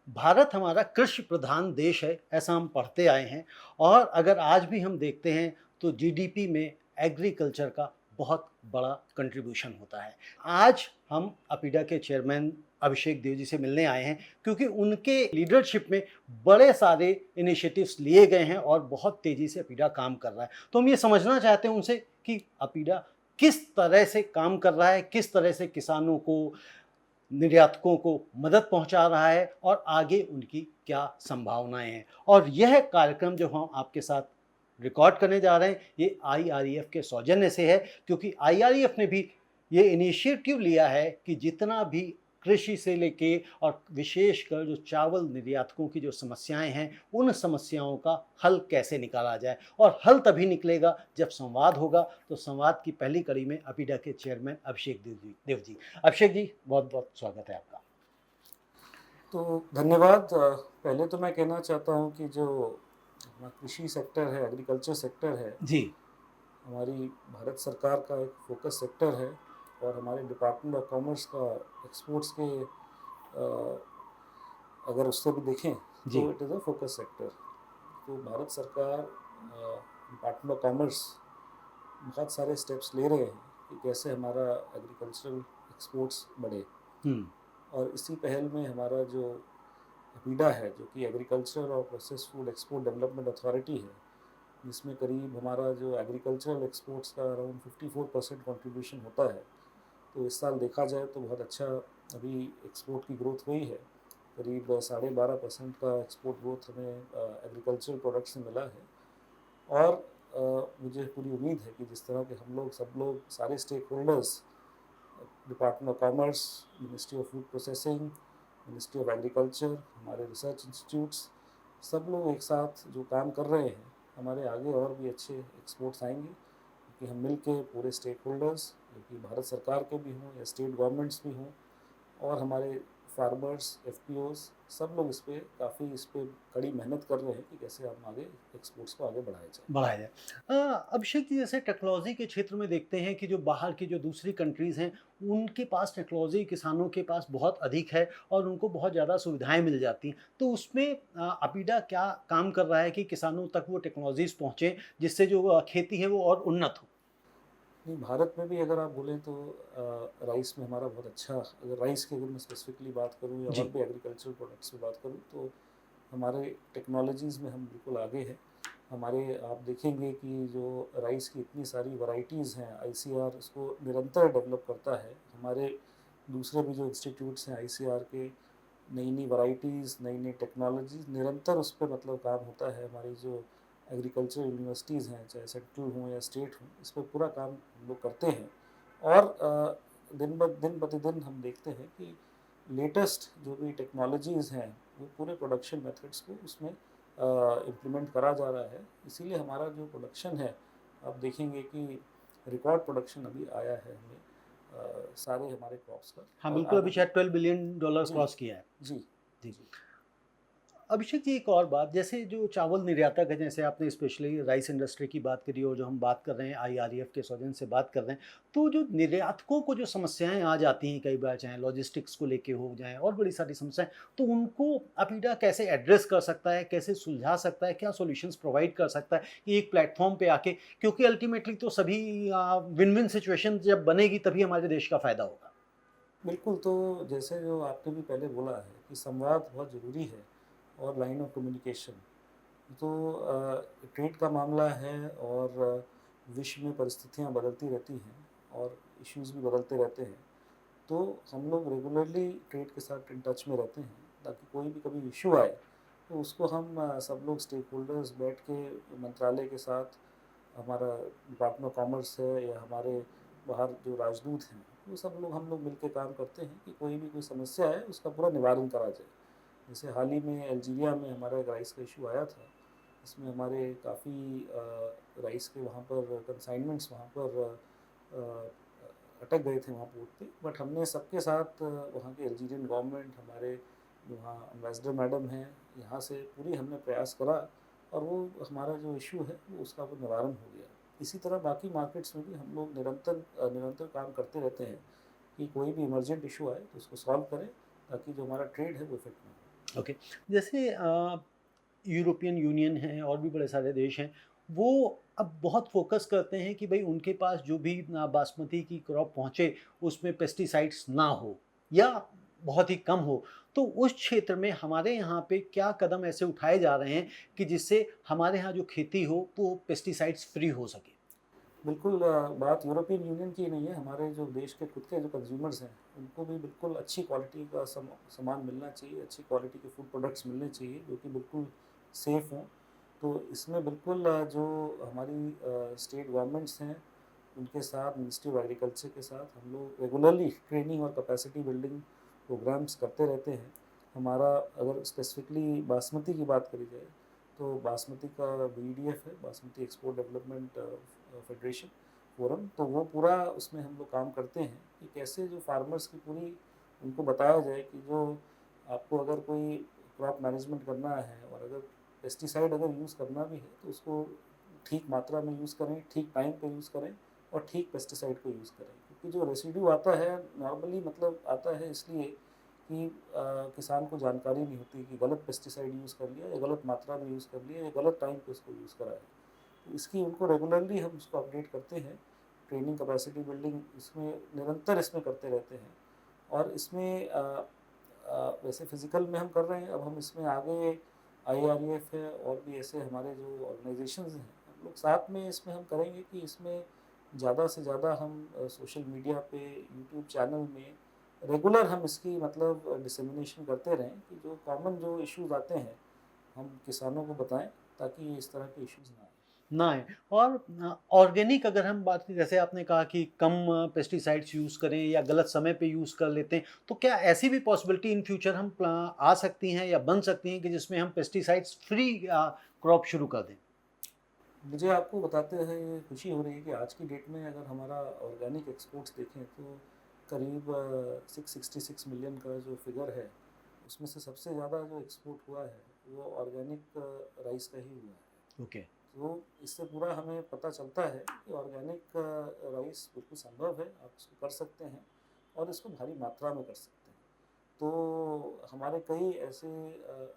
भारत हमारा कृषि प्रधान देश है, ऐसा हम पढ़ते आए हैं और अगर आज भी हम देखते हैं तो जीडीपी में एग्रीकल्चर का बहुत बड़ा कंट्रीब्यूशन होता है। आज हम अपिडा के चेयरमैन अभिषेक देव जी से मिलने आए हैं क्योंकि उनके लीडरशिप में बड़े सारे इनिशिएटिव्स लिए गए हैं और बहुत तेज़ी से अपिडा काम कर रहा है। तो हम ये समझना चाहते हैं उनसे कि अपिडा किस तरह से काम कर रहा है, किस तरह से किसानों को, निर्यातकों को मदद पहुंचा रहा है और आगे उनकी क्या संभावनाएं हैं। और यह कार्यक्रम जो हम आपके साथ रिकॉर्ड करने जा रहे हैं ये आईआरईएफ के सौजन्य से है, क्योंकि आईआरईएफ ने भी ये इनिशिएटिव लिया है कि जितना भी कृषि से लेके और विशेषकर जो चावल निर्यातकों की जो समस्याएं हैं उन समस्याओं का हल कैसे निकाला जाए। और हल तभी निकलेगा जब संवाद होगा। तो संवाद की पहली कड़ी में अपिडा के चेयरमैन अभिषेक देव जी। अभिषेक जी, बहुत बहुत स्वागत है आपका। तो धन्यवाद। पहले तो मैं कहना चाहता हूँ कि जो हमारा कृषि सेक्टर है, एग्रीकल्चर सेक्टर है, जी। हमारी भारत सरकार का एक फोकस सेक्टर है और हमारे डिपार्टमेंट ऑफ कॉमर्स का एक्सपोर्ट्स के अगर उससे भी देखें जी। तो it is a focus sector. तो भारत सरकार, डिपार्टमेंट ऑफ कॉमर्स बहुत सारे स्टेप्स ले रहे हैं कि कैसे हमारा एग्रीकल्चरल एक्सपोर्ट्स बढ़े। हम्म। और इसी पहल में हमारा जो अपीडा है, जो कि एग्रीकल्चर और process food export development authority है, जिसमें करीब हमारा जो एग्रीकल्चरल एक्सपोर्ट्स का अराउंड 54% कंट्रीब्यूशन होता है। तो इस साल देखा जाए तो बहुत अच्छा अभी एक्सपोर्ट की ग्रोथ हुई है। करीब 12.5% का एक्सपोर्ट ग्रोथ हमें एग्रीकल्चरल प्रोडक्ट से मिला है। और मुझे पूरी उम्मीद है कि जिस तरह के हम लोग सब लोग सारे stakeholders, department of commerce, ministry of food processing, ministry of agriculture, हमारे रिसर्च इंस्टीट्यूट्स, सब लोग एक साथ जो काम कर रहे हैं, हमारे आगे और भी अच्छे एक्सपोर्ट्स आएंगे क्योंकि हम मिल के पूरे स्टेक होल्डर्स, जो कि भारत सरकार के भी हों या स्टेट गवर्नमेंट्स भी हों, और हमारे फार्मर्स, एफपीओज, सब लोग इस पे कड़ी मेहनत कर रहे हैं कि कैसे हम आगे एक्सपोर्ट्स को आगे बढ़ाया जाए। बढ़ाया जाए। अभिषेक जी, जैसे टेक्नोलॉजी के क्षेत्र में देखते हैं कि जो बाहर की जो दूसरी कंट्रीज़ हैं उनके पास टेक्नोलॉजी किसानों के पास बहुत अधिक है और उनको बहुत ज़्यादा सुविधाएं मिल जाती हैं। तो उसमें अपिडा क्या काम कर रहा है कि किसानों तक वो टेक्नोलॉजीज पहुँचें जिससे जो खेती है वो और उन्नत हो। नहीं, भारत में भी अगर आप बोलें तो राइस में हमारा बहुत अच्छा, अगर राइस की अगर मैं स्पेसिफिकली बात करूं या और जी। भी एग्रीकल्चरल प्रोडक्ट्स की बात करूं तो हमारे टेक्नोलॉजीज़ में हम बिल्कुल आगे हैं। हमारे आप देखेंगे कि जो राइस की इतनी सारी वैरायटीज़ हैं, आईसीआर उसको निरंतर डेवलप करता है। हमारे दूसरे भी जो इंस्टीट्यूट्स हैं आईसीआर के, नई नई वैरायटीज़, नई नई टेक्नोलॉजीज़ निरंतर उस पर मतलब काम होता है। हमारी जो एग्रीकल्चर यूनिवर्सिटीज़ हैं, चाहे सेंट्रल हों या स्टेट हों, इस पर पूरा काम हम लोग करते हैं। और दिन प्रतिदिन हम देखते हैं कि लेटेस्ट जो भी टेक्नोलॉजीज़ हैं वो पूरे प्रोडक्शन मेथड्स को उसमें इम्प्लीमेंट करा जा रहा है। इसीलिए हमारा जो प्रोडक्शन है, आप देखेंगे कि रिकॉर्ड प्रोडक्शन अभी आया है हमें, सारे हमारे क्रॉप्स का। हाँ और बिल्कुल, आगे अभी भी। शायद $12 बिलियन जी। क्रॉस किया है। जी। जी। जी। अभिषेक जी, एक और बात, जैसे जो चावल निर्यातक है, जैसे आपने स्पेशली राइस इंडस्ट्री की बात करी और जो हम बात कर रहे हैं आईआरईएफ के सौजन्य से बात कर रहे हैं, तो जो निर्यातकों को जो समस्याएं आ जाती हैं कई बार, चाहे लॉजिस्टिक्स को लेके हो जाए और बड़ी सारी समस्याएं, तो उनको अपिडा कैसे एड्रेस कर सकता है, कैसे सुलझा सकता है, क्या सॉल्यूशंस प्रोवाइड कर सकता है कि एक प्लेटफॉर्म पे आके, क्योंकि अल्टीमेटली तो सभी विन विन सिचुएशन जब बनेगी तभी हमारे देश का फायदा होगा। बिल्कुल। तो जैसे जो आपने भी पहले बोला है कि संवाद बहुत ज़रूरी है और लाइन ऑफ कम्युनिकेशन। तो ट्रेड का मामला है और विश्व में परिस्थितियाँ बदलती रहती हैं और इश्यूज़ भी बदलते रहते हैं। तो हम लोग रेगुलरली ट्रेड के साथ इन टच में रहते हैं ताकि कोई भी कभी इश्यू आए तो उसको हम सब लोग स्टेक होल्डर्स बैठ के मंत्रालय के साथ, हमारा डिपार्टमेंट ऑफ कॉमर्स है या हमारे बाहर जो राजदूत हैं, वो सब लोग हम लोग मिलकर काम करते हैं कि कोई भी कोई समस्या है उसका पूरा निवारण करा जाए। जैसे हाल ही में अल्जीरिया में हमारा एक राइस का इशू आया था, इसमें हमारे काफ़ी राइस के वहाँ पर कंसाइनमेंट्स वहाँ पर अटक गए थे वहाँ पोर्ट पे। बट हमने सबके साथ वहाँ के अल्जीरियन गवर्नमेंट, हमारे वहाँ एम्बेसडर मैडम हैं, यहाँ से पूरी हमने प्रयास करा और वो हमारा जो इशू है वो उसका वो निवारण हो गया। इसी तरह बाकी मार्केट्स में भी हम लोग निरंतर काम करते रहते हैं कि कोई भी इमरजेंट इशू आए तो उसको सॉल्व करें ताकि जो हमारा ट्रेड है वो इफेक्ट ना हो। ओके। जैसे यूरोपियन यूनियन है और भी बड़े सारे देश हैं, वो अब बहुत फ़ोकस करते हैं कि भई उनके पास जो भी बासमती की क्रॉप पहुँचे, उसमें पेस्टिसाइड्स ना हो या बहुत ही कम हो। तो उस क्षेत्र में हमारे यहाँ पे क्या कदम ऐसे उठाए जा रहे हैं कि जिससे हमारे यहाँ जो खेती हो, वो पेस्टिसाइड्स फ्री हो सके? बिल्कुल बात यूरोपियन यूनियन की नहीं है, हमारे जो देश के खुद के जो कंज्यूमर्स हैं, उनको भी बिल्कुल अच्छी क्वालिटी का सामान मिलना चाहिए, अच्छी क्वालिटी के फूड प्रोडक्ट्स मिलने चाहिए, जो कि बिल्कुल सेफ़ हों। तो इसमें बिल्कुल जो हमारी स्टेट गवर्नमेंट्स हैं, उनके साथ मिनिस्ट्री ऑफ एग्रीकल्चर के साथ हम लोग रेगुलरली ट्रेनिंग और कैपेसिटी बिल्डिंग प्रोग्राम्स करते रहते हैं। हमारा अगर स्पेसिफिकली बासमती की बात करी जाए, तो बासमती का बीडीएफ है, basmati export development federation forum, तो वो पूरा उसमें हम लोग काम करते हैं कि कैसे जो फार्मर्स की पूरी उनको बताया जाए कि जो आपको अगर कोई क्रॉप मैनेजमेंट करना है और अगर पेस्टिसाइड अगर यूज़ करना भी है तो उसको ठीक मात्रा में यूज़ करें, ठीक टाइम पे यूज़ करें और ठीक पेस्टिसाइड को यूज़ करें, क्योंकि जो रेसिड्यू आता है नॉर्मली मतलब आता है इसलिए कि किसान को जानकारी नहीं होती कि गलत पेस्टिसाइड यूज़ कर लिया या गलत मात्रा में यूज़ कर लिया या गलत टाइम पे उसको यूज़ करा है। तो इसकी उनको रेगुलरली हम उसको अपडेट करते हैं, ट्रेनिंग कैपेसिटी बिल्डिंग इसमें निरंतर इसमें करते रहते हैं। और इसमें वैसे फ़िज़िकल में हम कर रहे हैं, अब हम इसमें आगे आईआरईएफ है और भी ऐसे हमारे जो ऑर्गेनाइजेशंस हैं, हम लोग साथ में इसमें हम करेंगे कि इसमें ज़्यादा से ज़्यादा हम सोशल मीडिया पे, यूट्यूब चैनल में रेगुलर हम इसकी मतलब डिसेमिनेशन करते रहें कि जो कॉमन जो इश्यूज़ आते हैं, हम किसानों को बताएँ ताकि इस तरह के इश्यूज़ ना आएँ। ना है। और ऑर्गेनिक अगर हम बात करें, जैसे आपने कहा कि कम पेस्टिसाइड्स यूज़ करें या गलत समय पे यूज़ कर लेते हैं, तो क्या ऐसी भी पॉसिबिलिटी इन फ्यूचर हम आ सकती हैं या बन सकती हैं कि जिसमें हम पेस्टिसाइड्स फ्री क्रॉप शुरू कर दें? मुझे आपको बताते हुए ये खुशी हो रही है कि आज की डेट में अगर हमारा ऑर्गेनिक एक्सपोर्ट्स देखें तो करीब 666 मिलियन का जो फिगर है, उसमें से सबसे ज़्यादा जो एक्सपोर्ट हुआ है वो ऑर्गेनिक राइस का ही हुआ है। ओके। तो इससे पूरा हमें पता चलता है कि ऑर्गेनिक राइस बिल्कुल संभव है, आप इसको कर सकते हैं और इसको भारी मात्रा में कर सकते हैं। तो हमारे कई ऐसे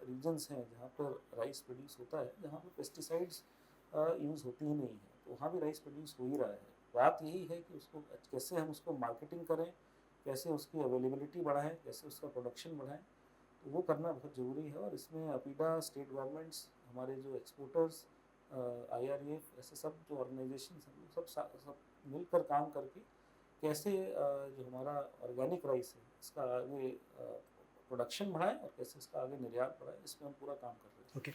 रीजन्स हैं जहाँ पर राइस प्रोड्यूस होता है, जहाँ पर पेस्टिसाइड्स यूज़ होती ही नहीं है, तो वहाँ भी राइस प्रोड्यूस हो ही रहा है। बात यही है कि उसको कैसे हम उसको मार्केटिंग करें, कैसे उसकी अवेलेबिलिटी बढ़ाएँ, कैसे उसका प्रोडक्शन बढ़ाएँ, तो वो करना बहुत ज़रूरी है। और इसमें अपीडा, स्टेट गवर्नमेंट्स, हमारे जो एक्सपोर्टर्स, आईआरईएफ, ऐसे सब जो ऑर्गेनाइजेशंस हैं, वो सब मिलकर काम करके कैसे जो हमारा ऑर्गेनिक राइस है, इसका आगे प्रोडक्शन बढ़ाएँ और कैसे इसका आगे निर्यात बढ़ाएँ, इसमें हम पूरा काम कर रहे हैं। ओके।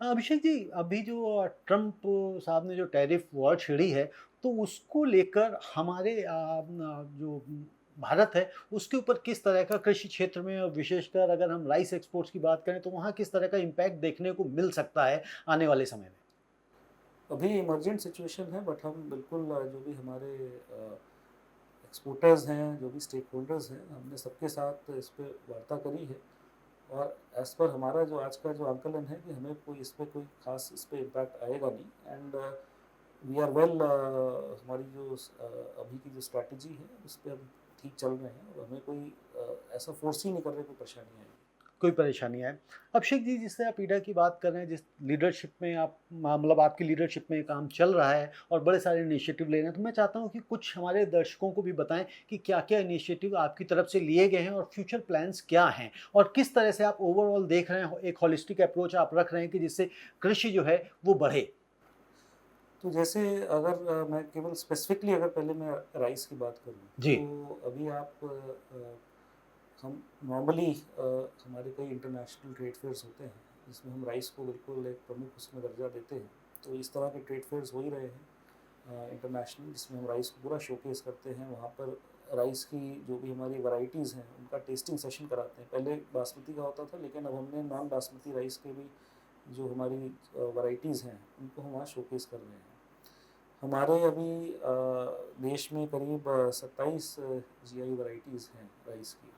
अभिषेक जी, अभी जो ट्रम्प साहब ने जो टैरिफ वॉर छेड़ी है, तो उसको लेकर हमारे जो भारत है, उसके ऊपर किस तरह का कृषि क्षेत्र में और विशेषकर अगर हम राइस एक्सपोर्ट्स की बात करें, तो वहाँ किस तरह का इम्पैक्ट देखने को मिल सकता है आने वाले समय में? अभी इमरजेंट सिचुएशन है, बट हम बिल्कुल जो भी हमारे एक्सपोर्टर्स हैं, जो भी स्टेक होल्डर्स हैं, हमने सबके साथ इस पे वार्ता करी है। और एज़ पर हमारा जो आज का जो आंकलन है कि हमें कोई इस पे कोई ख़ास इस पे इम्पैक्ट आएगा नहीं। एंड वी आर वेल, हमारी जो अभी की जो स्ट्रैटेजी है उस पे हम ठीक चल रहे हैं और हमें कोई ऐसा फोर्स ही नहीं कर रहे कोई परेशानी आएगी। कोई परेशानी आए। अभिषेक जी, जिससे आप ईडा की बात कर रहे हैं, जिस लीडरशिप में आप मतलब आपकी लीडरशिप में ये काम चल रहा है और बड़े सारे इनिशिएटिव ले रहे हैं, तो मैं चाहता हूँ कि कुछ हमारे दर्शकों को भी बताएँ कि क्या-क्या इनिशिएटिव आपकी तरफ से लिए गए हैं और फ्यूचर प्लान्स क्या हैं? और किस तरह से आप ओवरऑल देख रहे हैं, एक होलिस्टिक अप्रोच आप रख रहे हैं कि जिससे कृषि जो है वो बढ़े? तो जैसे अगर मैं केवल स्पेसिफिकली अगर पहले मैं राइस की बात करूँ, जी। तो अभी आप हम नॉर्मली हमारे कई इंटरनेशनल ट्रेड फेयर्स होते हैं, जिसमें हम राइस को बिल्कुल एक प्रमुख उसमें दर्जा देते हैं। तो इस तरह के ट्रेड फेयर्स हो ही रहे हैं इंटरनेशनल, जिसमें हम राइस को पूरा शोकेस करते हैं। वहाँ पर राइस की जो भी हमारी वैरायटीज़ हैं, उनका टेस्टिंग सेशन कराते हैं। पहले बासमती का होता था, लेकिन अब हमने नॉन बासमती राइस के भी जो हमारी वैरायटीज़ हैं, उनको हम वहाँ शोकेस कर रहे हैं। हमारे अभी देश में करीब 27 जीआई वैरायटीज़ हैं राइस की।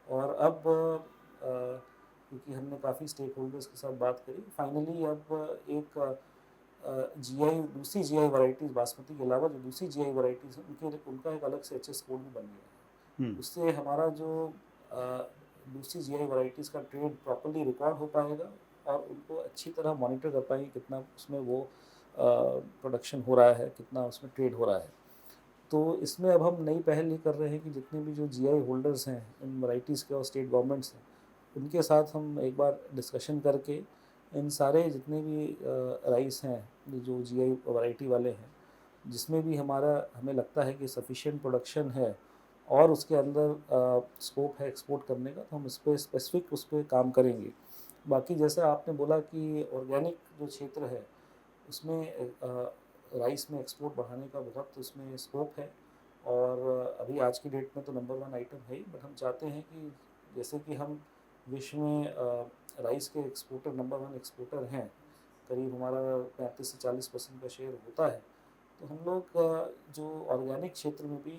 और अब क्योंकि हमने काफ़ी स्टेक होल्डर्स के साथ बात करी, फाइनली अब एक जीआई, दूसरी जीआई वैरायटीज़ बासमती के अलावा जो दूसरी जीआई वैरायटीज़ हैं, उनका एक अलग से एचएस कोड भी बन गया है। हुँ। उससे हमारा जो दूसरी जीआई वैरायटीज़ का ट्रेड प्रॉपर्ली रिकॉर्ड हो पाएगा और उनको अच्छी तरह मॉनिटर कर पाएंगे कितना उसमें वो प्रोडक्शन हो रहा है, कितना उसमें ट्रेड हो रहा है। तो इसमें अब हम नई पहल ये कर रहे हैं कि जितने भी जो जीआई होल्डर्स हैं इन वैरायटीज़ के और स्टेट गवर्नमेंट्स हैं, उनके साथ हम एक बार डिस्कशन करके इन सारे जितने भी राइस हैं जो जीआई वैरायटी वाले हैं, जिसमें भी हमारा हमें लगता है कि सफिशिएंट प्रोडक्शन है और उसके अंदर स्कोप है एक्सपोर्ट करने का, तो हम इस पर स्पेसिफिक उस पर काम करेंगे। बाकी जैसे आपने बोला कि ऑर्गेनिक जो क्षेत्र है उसमें राइस में एक्सपोर्ट बढ़ाने का बहुत उसमें स्कोप है और अभी आज की डेट में तो नंबर वन आइटम है ही, बट हम चाहते हैं कि जैसे कि हम विश्व में राइस के एक्सपोर्टर नंबर वन एक्सपोर्टर हैं, करीब हमारा 35 से 40% का शेयर होता है, तो हम लोग जो ऑर्गेनिक क्षेत्र में भी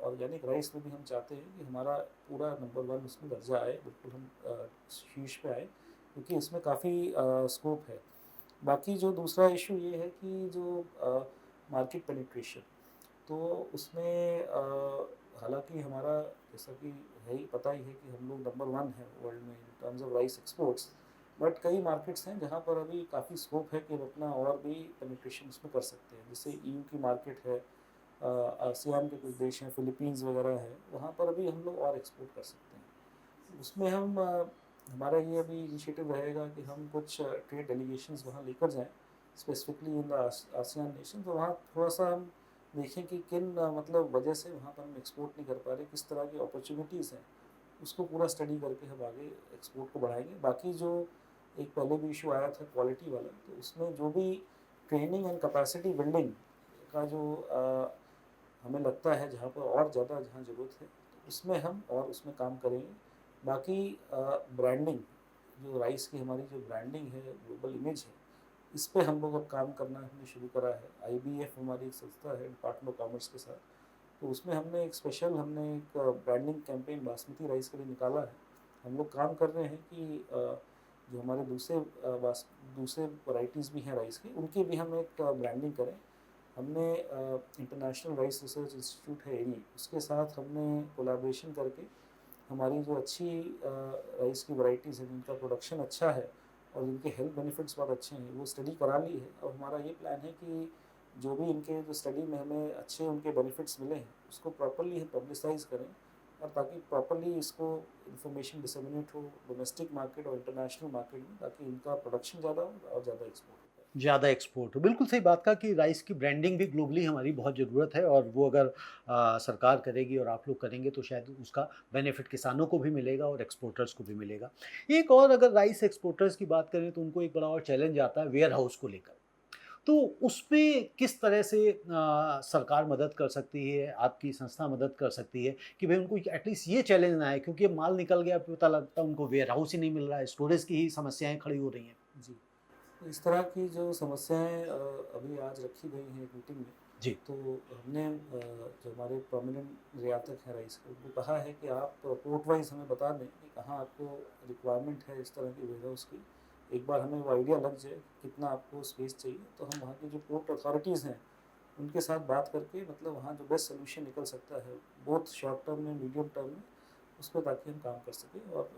ऑर्गेनिक राइस में भी हम चाहते हैं कि हमारा पूरा नंबर वन उसमें दर्जा आए, बिल्कुल हम शीर्ष पे आए, क्योंकि इसमें काफ़ी स्कोप है। बाकी जो दूसरा इशू ये है कि जो मार्केट पेनिट्रेशन, तो उसमें हालांकि हमारा जैसा कि है ही पता ही है कि हम लोग नंबर वन है वर्ल्ड में in terms of rice exports, but कई मार्केट्स हैं जहाँ पर अभी काफ़ी स्कोप है कि हम अपना और भी पेनिट्रेशन उसमें कर सकते हैं। जैसे ईयू की मार्केट है, आसियान के कुछ देश हैं, फिलीपींस वगैरह है, वहाँ पर अभी हम लोग और एक्सपोर्ट कर सकते हैं। उसमें हम हमारा ये अभी इनिशिएटिव रहेगा कि हम कुछ ट्रेड डेलीगेशंस वहाँ लेकर जाएं, specifically in the ASEAN nation, तो वहाँ थोड़ा सा हम देखें कि किन मतलब वजह से वहाँ पर हम एक्सपोर्ट नहीं कर पा रहे, किस तरह की अपॉर्चुनिटीज़ हैं, उसको पूरा स्टडी करके हम आगे एक्सपोर्ट को बढ़ाएंगे। बाकी जो एक पहले भी इशू आया था क्वालिटी वाला, तो उसमें जो भी ट्रेनिंग एंड कैपेसिटी बिल्डिंग का जो हमें लगता है जहाँ पर और ज़्यादा जहाँ ज़रूरत है, तो उसमें हम और उसमें काम करेंगे। बाकी ब्रांडिंग, जो राइस की हमारी जो ब्रांडिंग है, ग्लोबल इमेज है, इस पे हम लोग अब काम करना हमने शुरू करा है। आईबीएफ हमारी एक संस्था है डिपार्टमेंट ऑफ कॉमर्स के साथ, तो उसमें हमने एक स्पेशल हमने एक ब्रांडिंग कैंपेन बासमती राइस के लिए निकाला है। हम लोग काम कर रहे हैं कि जो हमारे दूसरे वैरायटीज़ भी हैं राइस की, उनकी भी हम एक ब्रांडिंग करें। हमने इंटरनेशनल राइस रिसर्च इंस्टीट्यूट है एरी, उसके साथ हमने कोलैबोरेशन करके हमारी जो अच्छी राइस की वैरायटीज़ हैं जिनका प्रोडक्शन अच्छा है और जिनके हेल्थ बेनिफिट्स बहुत अच्छे हैं, वो स्टडी करा ली है। और हमारा ये प्लान है कि जो भी इनके जो स्टडी में हमें अच्छे उनके बेनिफिट्स मिले हैं, उसको प्रॉपर्ली हम पब्लिसाइज़ करें, और ताकि प्रॉपर्ली इसको इन्फॉर्मेशन डिसेमिनेट हो डोमेस्टिक मार्केट और इंटरनेशनल मार्केट में, ताकि इनका प्रोडक्शन ज़्यादा हो और ज़्यादा एक्सपोर्ट हो। ज़्यादा एक्सपोर्ट हो। बिल्कुल सही बात कहा कि राइस की ब्रांडिंग भी ग्लोबली हमारी बहुत ज़रूरत है और वो अगर सरकार करेगी और आप लोग करेंगे तो शायद उसका बेनिफिट किसानों को भी मिलेगा और एक्सपोर्टर्स को भी मिलेगा। एक और अगर राइस एक्सपोर्टर्स की बात करें तो उनको एक बड़ा और चैलेंज आता है वेयर हाउस को लेकर। तो उसपे किस तरह से सरकार मदद कर सकती है, आपकी संस्था मदद कर सकती है कि भई उनको एटलीस्ट ये चैलेंज ना आए, क्योंकि अब माल निकल गया, पता लगता है उनको वेयर हाउस ही नहीं मिल रहा है, स्टोरेज की ही समस्याएँ खड़ी हो रही हैं। जी, तो इस तरह की जो समस्याएं अभी आज रखी गई हैं एक मीटिंग में, जी। तो हमने जो हमारे प्रोमिनेंट निर्यातक हैं राइस के, उनको कहा है कि आप पोर्ट वाइज हमें बता दें कि कहाँ आपको रिक्वायरमेंट है इस तरह की वेयर हाउस की। एक बार हमें वो आइडिया लग जाए कितना आपको स्पेस चाहिए, तो हम वहाँ की जो पोर्ट अथॉरिटीज़ हैं उनके साथ बात करके, मतलब वहाँ जो बेस्ट सोल्यूशन निकल सकता है बोथ शॉर्ट टर्म में मीडियम टर्म में, उस पर ताकि हम काम कर सकें और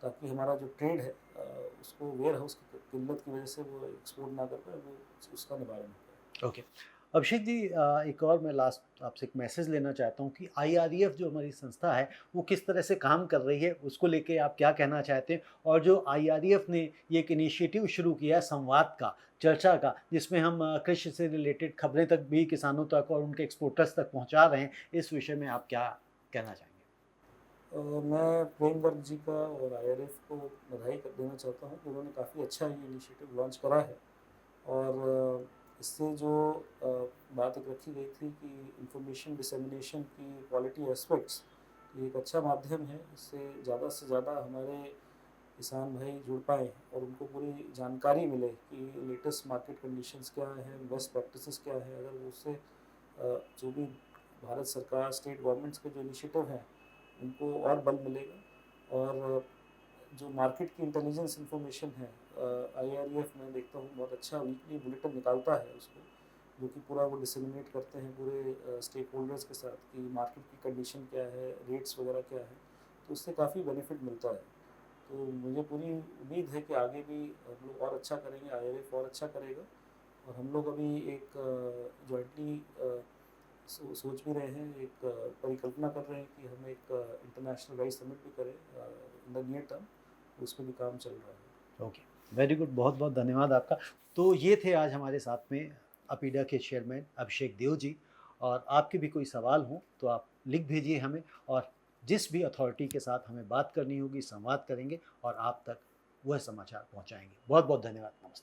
ताकि हमारा जो ट्रेड है उसको वेयर हाउस की किल्लत की वजह से वो एक्सपोर्ट ना कर पाए, वो उसका निवारण हो पाए। ओके। अभिषेक जी, एक और मैं लास्ट आपसे एक मैसेज लेना चाहता हूँ कि आईआरईएफ जो हमारी संस्था है वो किस तरह से काम कर रही है, उसको लेके आप क्या कहना चाहते हैं? और जो आईआरईएफ ने ये एक इनिशिएटिव शुरू किया है संवाद का, चर्चा का, जिसमें हम कृषि से रिलेटेड खबरें तक भी किसानों तक और उनके एक्सपोर्टर्स तक पहुँचा रहे हैं, इस विषय में आप क्या कहना चाहेंगे? मैं प्रेम वर्ग जी का और आईआरएफ को बधाई देना चाहता हूँ कि उन्होंने काफ़ी अच्छा ये इनिशिएटिव लॉन्च करा है। और इससे जो बात एक रखी गई थी कि इंफॉर्मेशन डिसेमिनेशन की क्वालिटी एस्पेक्ट्स, ये एक अच्छा माध्यम है। इससे ज़्यादा हमारे किसान भाई जुड़ पाएँ और उनको पूरी जानकारी मिले कि लेटेस्ट मार्केट कंडीशंस क्या हैं, बेस्ट प्रैक्टिसेस क्या है। अगर वो उससे जो भी भारत सरकार, स्टेट गवर्नमेंट्स के जो इनिशिएटिव हैं, उनको और बल मिलेगा। और जो मार्केट की इंटेलिजेंस इंफॉर्मेशन है, आईआरईएफ मैं देखता हूँ बहुत अच्छा वीकली बुलेटिन निकालता है उसको, जो कि पूरा वो डिसेमिनेट करते हैं पूरे स्टेक होल्डर्स के साथ कि मार्केट की कंडीशन क्या है, रेट्स वगैरह क्या है। तो उससे काफ़ी बेनिफिट मिलता है। तो मुझे पूरी उम्मीद है कि आगे भी हम लोग और अच्छा करेंगे, आईआईएफ और अच्छा करेगा। और हम लोग अभी एक जॉइंटली सोच भी रहे हैं, एक परिकल्पना कर रहे हैं कि हम एक इंटरनेशनल राइस समिट भी करें इन द नियर टर्म, उस पे भी काम चल रहा है। ओके, वेरी गुड, बहुत बहुत धन्यवाद आपका। तो ये थे आज हमारे साथ में अपीडा के चेयरमैन अभिषेक देव जी। और आपके भी कोई सवाल हों तो आप लिख भेजिए हमें, और जिस भी अथॉरिटी के साथ हमें बात करनी होगी संवाद करेंगे और आप तक वह समाचार पहुंचाएंगे। बहुत बहुत धन्यवाद, नमस्ते।